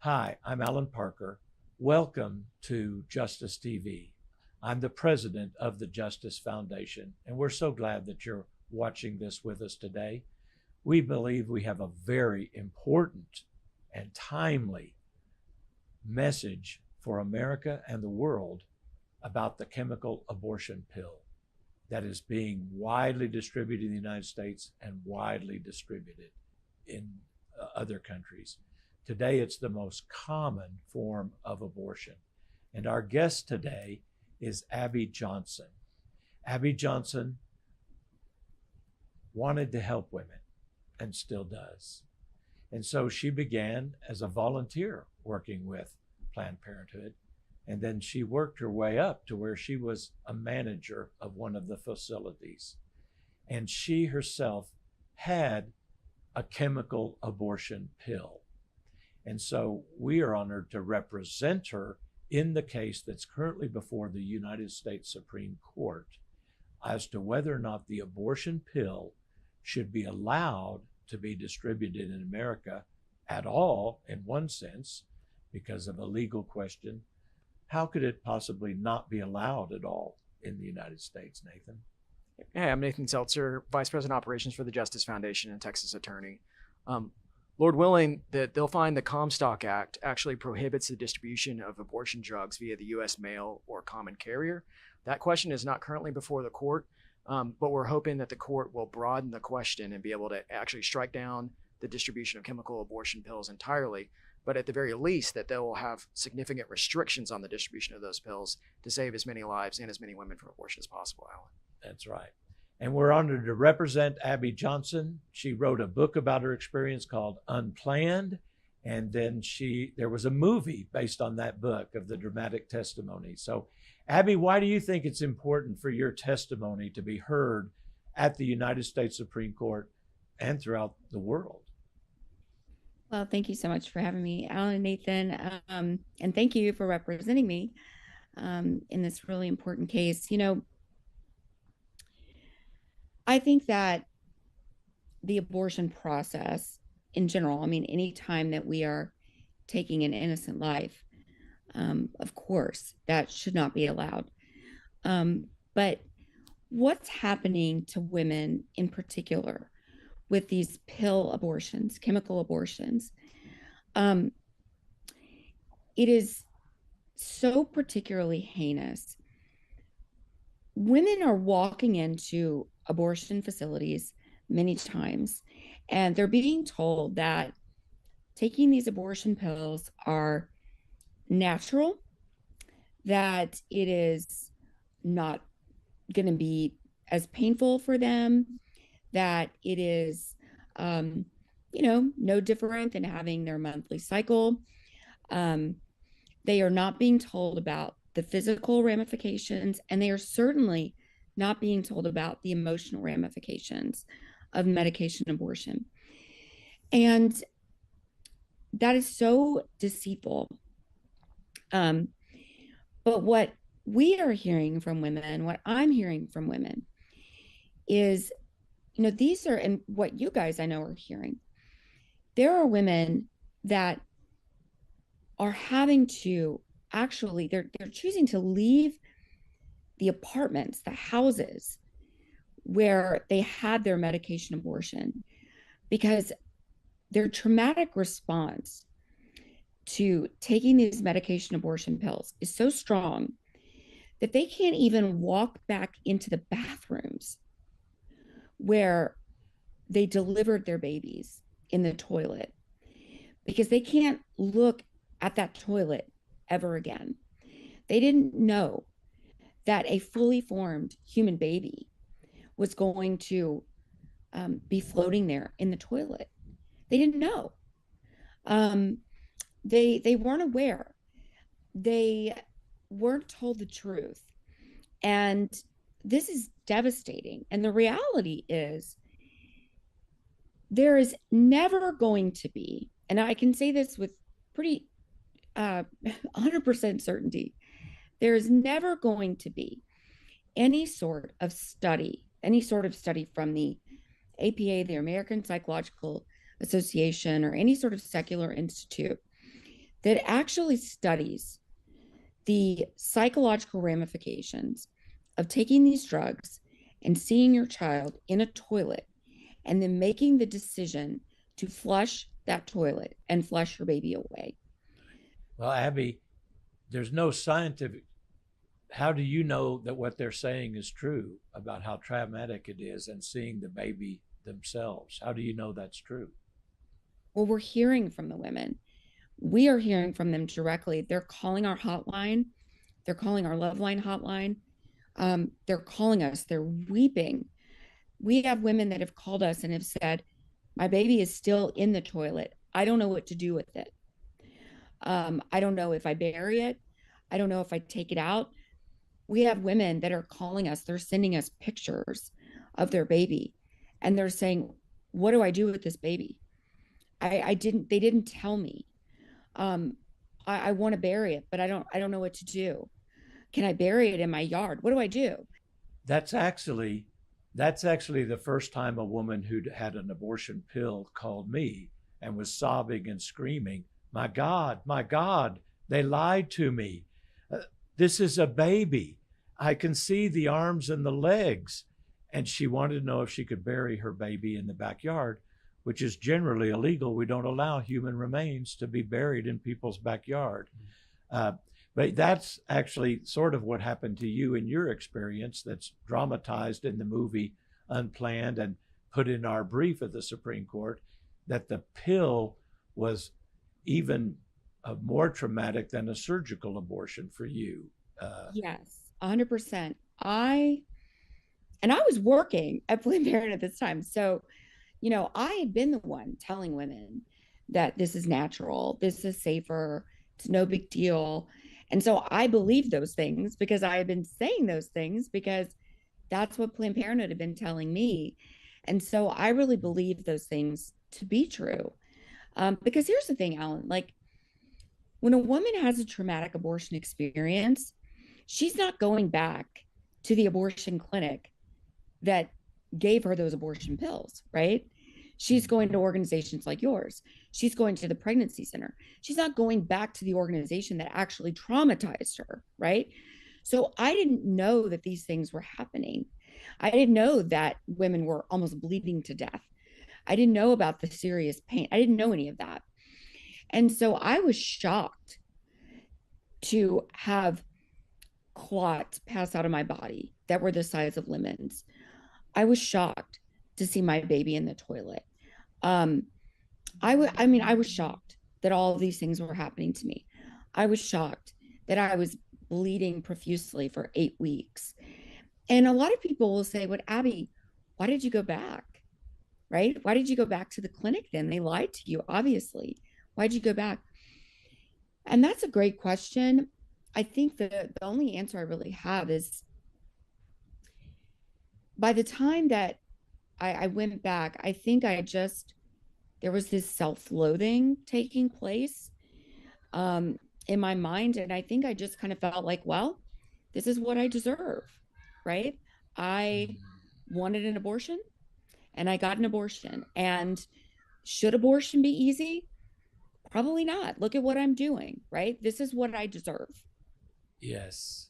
Hi, I'm Allan Parker. Welcome to Justice TV. I'm the president of the Justice Foundation, and we're so glad that you're watching this with us today. We believe we have a very important and timely message for America and the world about the chemical abortion pill that is being widely distributed in the United States and widely distributed in other countries. Today, it's the most common form of abortion. And our guest today is Abby Johnson. Abby Johnson wanted to help women and still does. And so she began as a volunteer working with Planned Parenthood. And then she worked her way up to where she was a manager of one of the facilities. And she herself had a chemical abortion pill. And so we are honored to represent her in the case that's currently before the United States Supreme Court as to whether or not the abortion pill should be allowed to be distributed in America at all, in one sense, because of a legal question. How could it possibly not be allowed at all in the United States, Nathan? Hey, I'm Nathan Seltzer, Vice President Operations for the Justice Foundation and Texas Attorney. Lord willing, that they'll find the Comstock Act actually prohibits the distribution of abortion drugs via the U.S. mail or common carrier. That question is not currently before the court, but we're hoping that the court will broaden the question and be able to actually strike down the distribution of chemical abortion pills entirely. But at the very least, that they will have significant restrictions on the distribution of those pills to save as many lives and as many women from abortion as possible, Allan. That's right. And we're honored to represent Abby Johnson. She wrote a book about her experience called Unplanned. And then there was a movie based on that book of the dramatic testimony. So Abby, why do you think it's important for your testimony to be heard at the United States Supreme Court and throughout the world? Well, thank you so much for having me, Allan and Nathan. And thank you for representing me in this really important case. You know, I think that the abortion process in general, I mean, any time that we are taking an innocent life, of course, that should not be allowed. But what's happening to women in particular with these pill abortions, chemical abortions, it is so particularly heinous. Women are walking into abortion facilities many times, and they're being told that taking these abortion pills are natural, that it is not going to be as painful for them, that it is, no different than having their monthly cycle. They are not being told about the physical ramifications, and they are certainly not being told about the emotional ramifications of medication abortion. And that is so deceitful. But what we are hearing from women, what I'm hearing from women is, these are, and what you guys I know are hearing, there are women that are having to actually, they're choosing to leave the apartments, the houses where they had their medication abortion, because their traumatic response to taking these medication abortion pills is so strong that they can't even walk back into the bathrooms where they delivered their babies in the toilet, because they can't look at that toilet ever again. They didn't know that a fully formed human baby was going to be floating there in the toilet. They didn't know. They weren't aware. They weren't told the truth. And this is devastating. And the reality is, there is never going to be, and I can say this with pretty 100% certainty, there is never going to be any sort of study from the APA, the American Psychological Association, or any sort of secular institute that actually studies the psychological ramifications of taking these drugs and seeing your child in a toilet and then making the decision to flush that toilet and flush your baby away. Well, Abby, there's no scientific. How do you know that what they're saying is true about how traumatic it is and seeing the baby themselves? How do you know that's true? Well, we're hearing from the women. We are hearing from them directly. They're calling our hotline. They're calling our Loveline hotline. They're calling us. They're weeping. We have women that have called us and have said, my baby is still in the toilet. I don't know what to do with it. I don't know if I bury it. I don't know if I take it out. We have women that are calling us. They're sending us pictures of their baby. And they're saying, what do I do with this baby? They didn't tell me. I want to bury it, but I don't know what to do. Can I bury it in my yard? What do I do? That's actually the first time a woman who'd had an abortion pill called me and was sobbing and screaming, my God, they lied to me. This is a baby. I can see the arms and the legs. And she wanted to know if she could bury her baby in the backyard, which is generally illegal. We don't allow human remains to be buried in people's backyard. But that's actually sort of what happened to you in your experience that's dramatized in the movie Unplanned and put in our brief at the Supreme Court, that the pill was even more traumatic than a surgical abortion for you. Yes, 100%. I was working at Planned Parenthood at this time. So, I had been the one telling women that this is natural, this is safer, it's no big deal. And so I believed those things because I had been saying those things because that's what Planned Parenthood had been telling me. And so I really believed those things to be true. Because here's the thing, Allan, like when a woman has a traumatic abortion experience, she's not going back to the abortion clinic that gave her those abortion pills, right? She's going to organizations like yours. She's going to the pregnancy center. She's not going back to the organization that actually traumatized her, right? So I didn't know that these things were happening. I didn't know that women were almost bleeding to death. I didn't know about the serious pain. I didn't know any of that. And so I was shocked to have clots pass out of my body that were the size of lemons. I was shocked to see my baby in the toilet. I was shocked that all of these things were happening to me. I was shocked that I was bleeding profusely for 8 weeks. And a lot of people will say, "What, Abby, why did you go back? Right? Why did you go back to the clinic then? They lied to you, obviously. Why did you go back?" And that's a great question. I think the only answer I really have is by the time that I went back, I think there was this self-loathing taking place in my mind. And I think I just kind of felt like, well, this is what I deserve, right? I wanted an abortion and I got an abortion. And should abortion be easy? Probably not. Look at what I'm doing, right? This is what I deserve. Yes.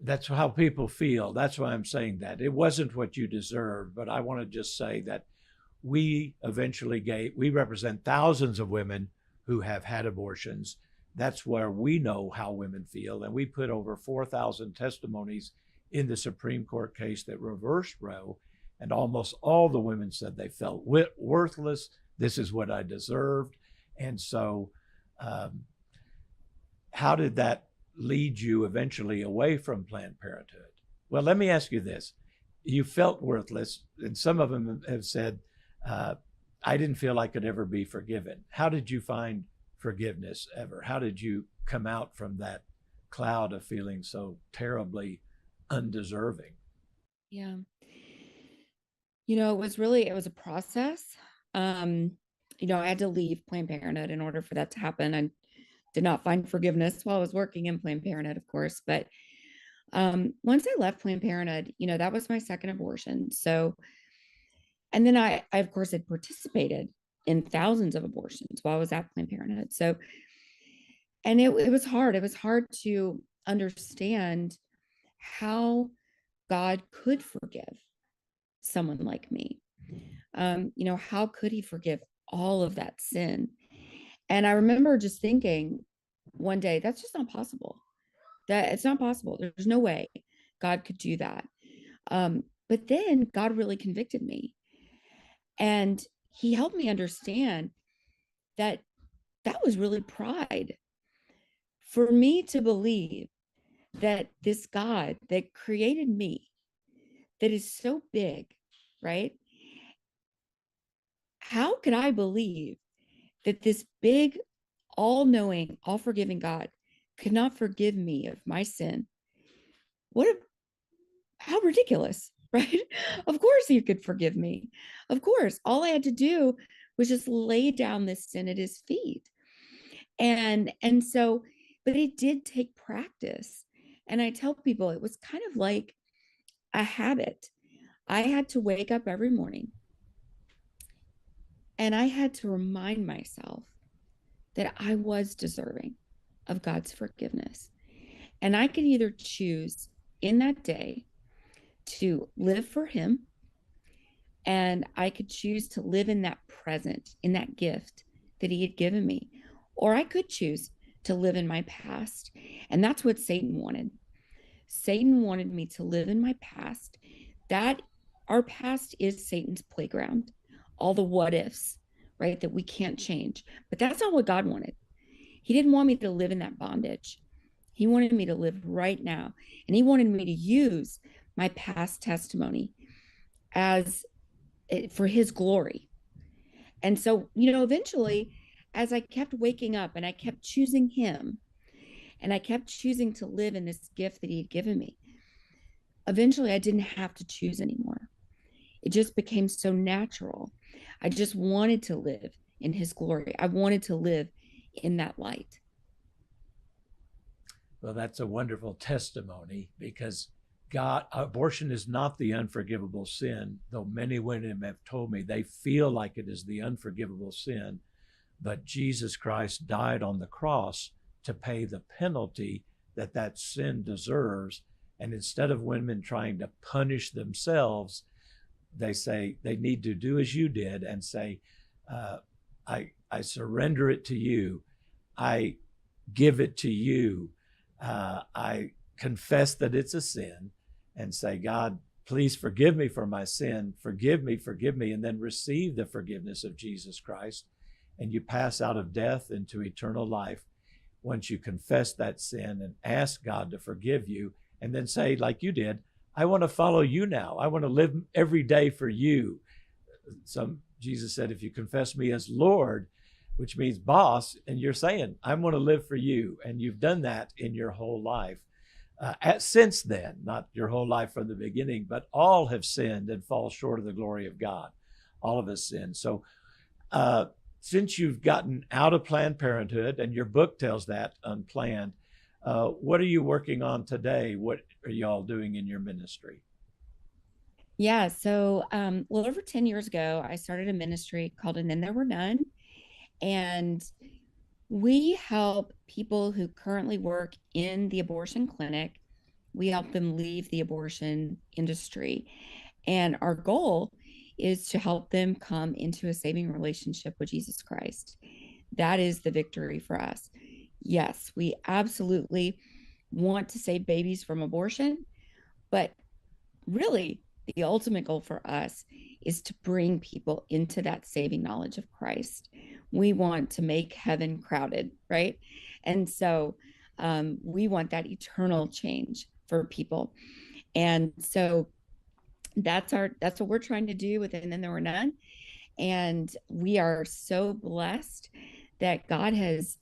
That's how people feel. That's why I'm saying that. It wasn't what you deserved, but I want to just say that we represent thousands of women who have had abortions. That's where we know how women feel. And we put over 4,000 testimonies in the Supreme Court case that reversed Roe. And almost all the women said they felt worthless. This is what I deserved. And so how did that lead you eventually away from Planned Parenthood? Well, let me ask you this. You felt worthless, and some of them have said, I didn't feel I could ever be forgiven. How did you find forgiveness ever? How did you come out from that cloud of feeling so terribly undeserving? Yeah. It was a process. I had to leave Planned Parenthood in order for that to happen. I did not find forgiveness while I was working in Planned Parenthood, of course. But once I left Planned Parenthood, that was my second abortion. So, and then I of course, had participated in thousands of abortions while I was at Planned Parenthood. So And it was hard. It was hard to understand how God could forgive someone like me. How could he forgive all of that sin? And I remember just thinking one day, that's just not possible. That it's not possible. There's no way God could do that. But then God really convicted me, and he helped me understand that that was really pride. For me to believe that this God that created me, that is so big, right? How could I believe that this big, all knowing, all forgiving God could not forgive me of my sin? What a, how ridiculous, right? Of course he could forgive me. Of course, all I had to do was just lay down this sin at his feet. And so, but it did take practice. And I tell people it was kind of like a habit. I had to wake up every morning and I had to remind myself that I was deserving of God's forgiveness. And I could either choose in that day to live for him, and I could choose to live in that present, in that gift that he had given me, or I could choose to live in my past. And that's what Satan wanted. Satan wanted me to live in my past. That our past is Satan's playground, all the what ifs, right? That we can't change. But that's not what God wanted. He didn't want me to live in that bondage. He wanted me to live right now. And he wanted me to use my past testimony as for his glory. And so, eventually, as I kept waking up and I kept choosing him, and I kept choosing to live in this gift that he had given me, eventually I didn't have to choose anymore. It just became so natural. I just wanted to live in his glory. I wanted to live in that light. Well, that's a wonderful testimony, because God, abortion is not the unforgivable sin, though many women have told me they feel like it is the unforgivable sin. But Jesus Christ died on the cross to pay the penalty that sin deserves. And instead of women trying to punish themselves, they say they need to do as you did and say, I surrender it to you. I give it to you. I confess that it's a sin and say, God, please forgive me for my sin. Forgive me, and then receive the forgiveness of Jesus Christ. And you pass out of death into eternal life once you confess that sin and ask God to forgive you, and then say, like you did, I want to follow you now. I want to live every day for you. Jesus said, if you confess me as Lord, which means boss, and you're saying, I want to live for you. And you've done that in your whole life. Since then, not your whole life from the beginning, but all have sinned and fall short of the glory of God. All of us sin. So since you've gotten out of Planned Parenthood, and your book tells that, Unplanned, what are you working on today? What are y'all doing in your ministry? Yeah, so well, over 10 years ago, I started a ministry called And Then There Were None. And we help people who currently work in the abortion clinic. We help them leave the abortion industry. And our goal is to help them come into a saving relationship with Jesus Christ. That is the victory for us. Yes, we absolutely want to save babies from abortion, but really, the ultimate goal for us is to bring people into that saving knowledge of Christ. We want to make heaven crowded, right? And so we want that eternal change for people. And so that's what we're trying to do with And Then There Were None. And we are so blessed that God has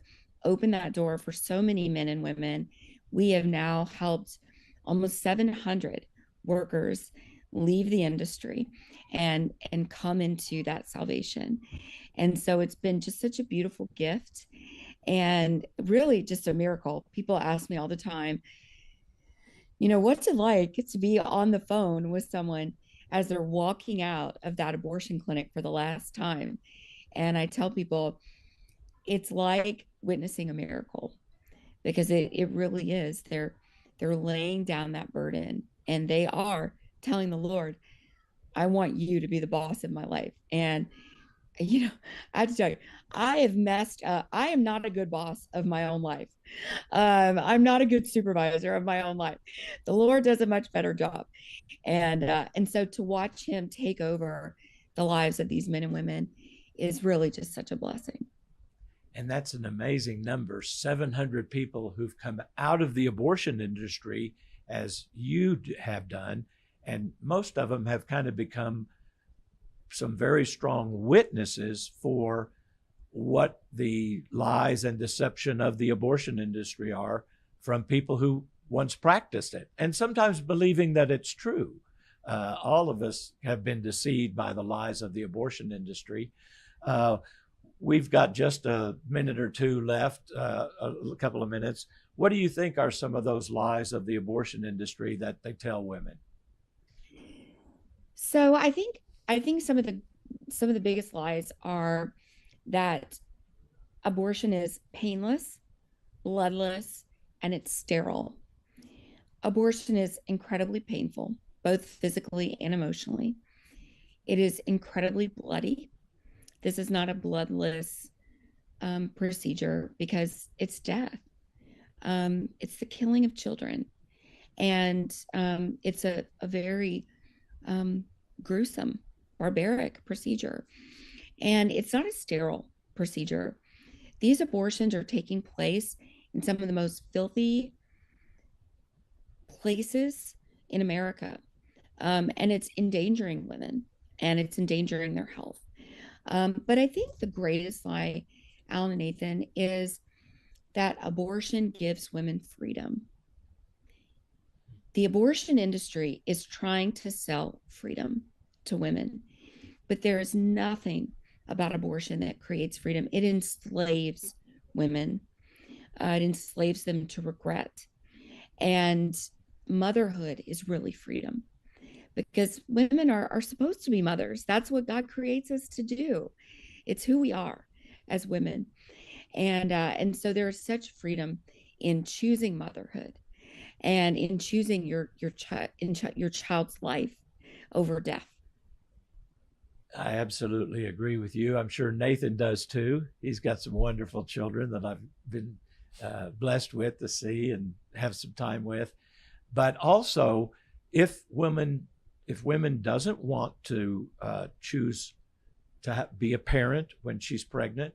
opened that door for so many men and women. We have now helped almost 700 workers leave the industry and come into that salvation. And so it's been just such a beautiful gift and really just a miracle. People ask me all the time, what's it like to be on the phone with someone as they're walking out of that abortion clinic for the last time? And I tell people, it's like witnessing a miracle. because it really is. They're laying down that burden, and they are telling the Lord, I want you to be the boss of my life. And I have to tell you, I have messed up. I am not a good boss of my own life. I'm not a good supervisor of my own life. The Lord does a much better job. And so to watch him take over the lives of these men and women is really just such a blessing. And that's an amazing number, 700 people who've come out of the abortion industry, as you have done. And most of them have kind of become some very strong witnesses for what the lies and deception of the abortion industry are, from people who once practiced it and sometimes believing that it's true. All of us have been deceived by the lies of the abortion industry. We've got just a minute or two left, a couple of minutes. What do you think are some of those lies of the abortion industry that they tell women? So I think some of the biggest lies are that abortion is painless, bloodless, and it's sterile. Abortion is incredibly painful, both physically and emotionally. It is incredibly bloody. This is not a bloodless procedure because it's death. It's the killing of children. And it's a very gruesome, barbaric procedure. And it's not a sterile procedure. These abortions are taking place in some of the most filthy places in America. And it's endangering women, and it's endangering their health. But I think the greatest lie, Allan and Nathan, is that abortion gives women freedom. The abortion industry is trying to sell freedom to women, but there is nothing about abortion that creates freedom. It enslaves women. It enslaves them to regret. And motherhood is really freedom, because women are supposed to be mothers. That's what God creates us to do. It's who we are as women. And so there is such freedom in choosing motherhood and in choosing your child's life over death. I absolutely agree with you. I'm sure Nathan does too. He's got some wonderful children that I've been blessed with to see and have some time with. But also, if women doesn't want to choose to be a parent when she's pregnant,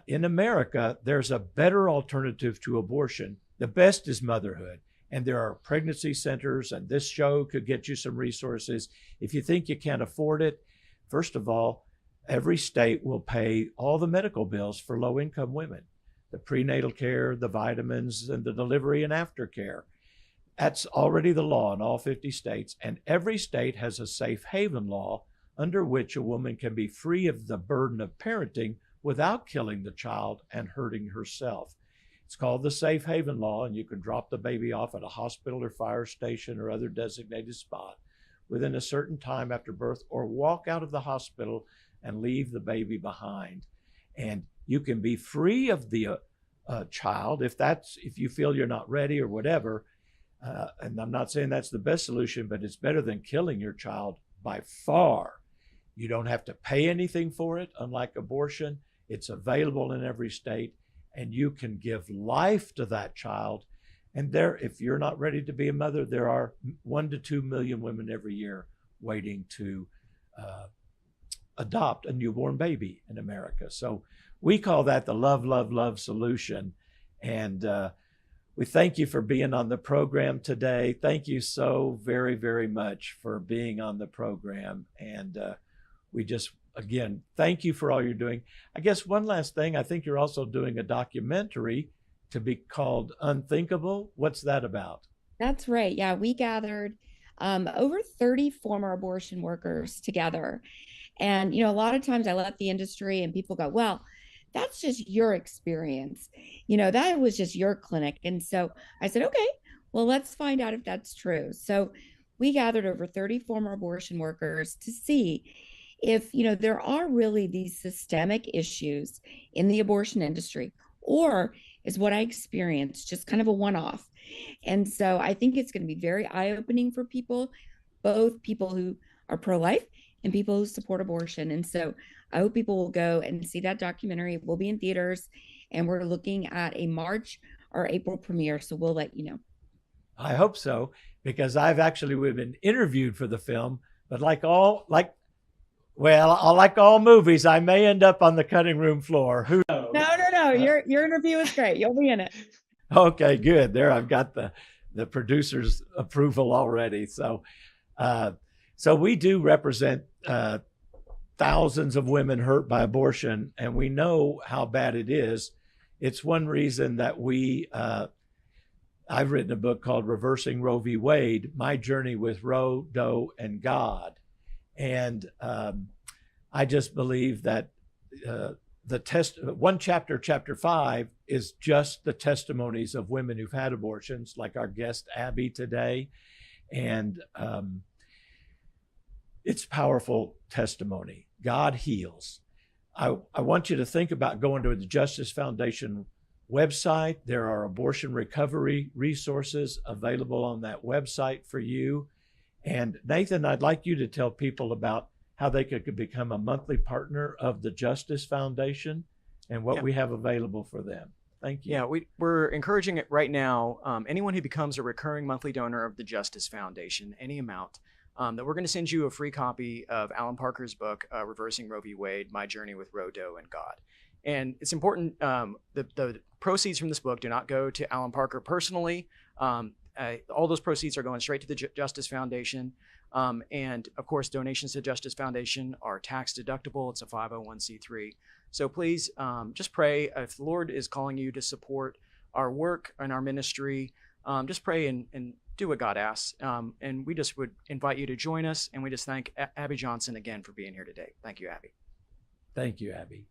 in America, there's a better alternative to abortion. The best is motherhood. And there are pregnancy centers, and this show could get you some resources. If you think you can't afford it, first of all, every state will pay all the medical bills for low-income women, the prenatal care, the vitamins, and the delivery and aftercare. That's already the law in all 50 states, and every state has a safe haven law under which a woman can be free of the burden of parenting without killing the child and hurting herself. It's called the safe haven law, and you can drop the baby off at a hospital or fire station or other designated spot within a certain time after birth, or walk out of the hospital and leave the baby behind. And you can be free of the child if you feel you're not ready or whatever. And I'm not saying that's the best solution, but it's better than killing your child by far. You don't have to pay anything for it, unlike abortion. It's available in every state, and you can give life to that child. And if you're not ready to be a mother, there are 1 to 2 million women every year waiting to adopt a newborn baby in America. So we call that the love, love, love solution. And we thank you for being on the program today. Thank you so very, very much for being on the program. And we just, again, thank you for all you're doing. I guess one last thing, I think you're also doing a documentary to be called Unthinkable. What's that about? That's right. Yeah, we gathered over 30 former abortion workers together. And, a lot of times I left the industry and people go, well, that's just your experience. That was just your clinic. And so I said, okay, well, let's find out if that's true. So we gathered over 30 former abortion workers to see if, there are really these systemic issues in the abortion industry, or is what I experienced, just kind of a one-off. And so I think it's going to be very eye-opening for people, both people who are pro-life and people who support abortion. And so I hope people will go and see that documentary. It will be in theaters, and we're looking at a March or April premiere. So we'll let you know. I hope so, because we've been interviewed for the film, but like all movies, I may end up on the cutting room floor. Who knows? No. Your interview was great. You'll be in it. Okay, good. There, I've got the producer's approval already. So we do represent thousands of women hurt by abortion, and we know how bad it is. It's one reason that I've written a book called Reversing Roe v. Wade, My Journey with Roe, Doe, and God. And I just believe that one chapter, chapter 5, is just the testimonies of women who've had abortions, like our guest Abby today. And it's powerful testimony. God heals. I want you to think about going to the Justice Foundation website. There are abortion recovery resources available on that website for you. And Nathan, I'd like you to tell people about how they could become a monthly partner of the Justice Foundation and what we have available for them. Thank you. Yeah, we're encouraging it right now. Anyone who becomes a recurring monthly donor of the Justice Foundation, any amount, that we're going to send you a free copy of Allan Parker's book, Reversing Roe v. Wade, My Journey with Roe, Doe, and God. And it's important, the proceeds from this book do not go to Allan Parker personally. All those proceeds are going straight to the Justice Foundation. And of course, donations to Justice Foundation are tax deductible. It's a 501c3. So please just pray. If the Lord is calling you to support our work and our ministry, just pray and do what God asks. And we just would invite you to join us. And we just thank Abby Johnson again for being here today. Thank you, Abby. Thank you, Abby.